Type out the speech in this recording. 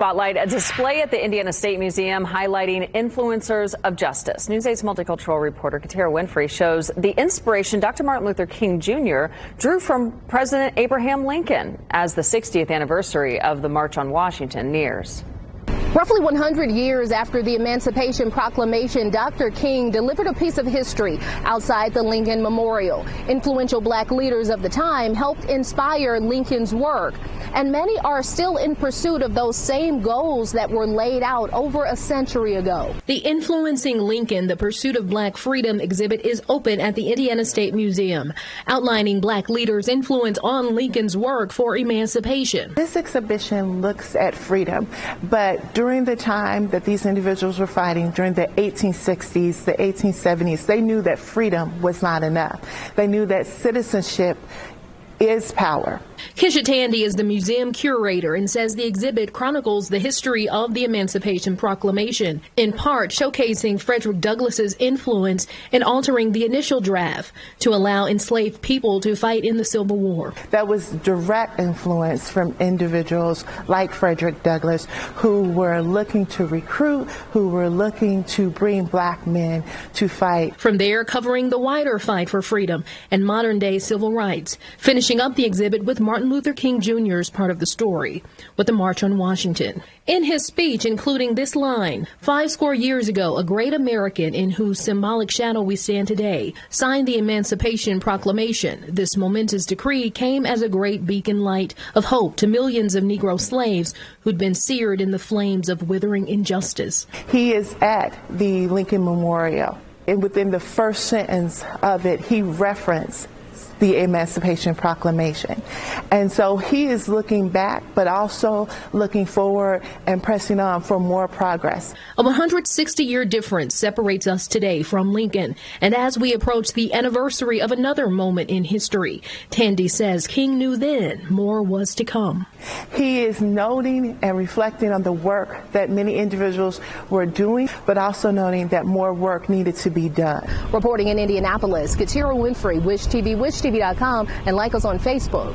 Spotlight, a display at the Indiana State Museum highlighting influencers of justice. News 8's multicultural reporter Katira Winfrey shows the inspiration Dr. Martin Luther King Jr. drew from President Abraham Lincoln as the 60th anniversary of the March on Washington nears. Roughly 100 years after the Emancipation Proclamation, Dr. King delivered a piece of history outside the Lincoln Memorial. Influential black leaders of the time helped inspire Lincoln's work, and many are still in pursuit of those same goals that were laid out over a century ago. The Influencing Lincoln, the Pursuit of Black Freedom exhibit is open at the Indiana State Museum, outlining black leaders' influence on Lincoln's work for emancipation. This exhibition looks at freedom, but during the time that these individuals were fighting, during the 1860s, the 1870s, they knew that freedom was not enough. They knew that citizenship is power. Kisha Tandy is the museum curator and says the exhibit chronicles the history of the Emancipation Proclamation, in part showcasing Frederick Douglass's influence in altering the initial draft to allow enslaved people to fight in the Civil War. That was direct influence from individuals like Frederick Douglass, who were looking to recruit, who were looking to bring black men to fight. From there, covering the wider fight for freedom and modern-day civil rights, finishing up the exhibit with Martin Luther King Jr.'s part of the story, with the March on Washington. In his speech, including this line, 50 years ago, a great American in whose symbolic shadow we stand today signed the Emancipation Proclamation. This momentous decree came as a great beacon light of hope to millions of Negro slaves who'd been seared in the flames of withering injustice. He is at the Lincoln Memorial, and within the first sentence of it, he referenced the Emancipation Proclamation. And so he is looking back, but also looking forward and pressing on for more progress. A 160-year difference separates us today from Lincoln. And as we approach the anniversary of another moment in history, Tandy says King knew then more was to come. He is noting and reflecting on the work that many individuals were doing, but also noting that more work needed to be done. Reporting in Indianapolis, Katira Winfrey, Wish TV, WishTV.com, and like us on Facebook.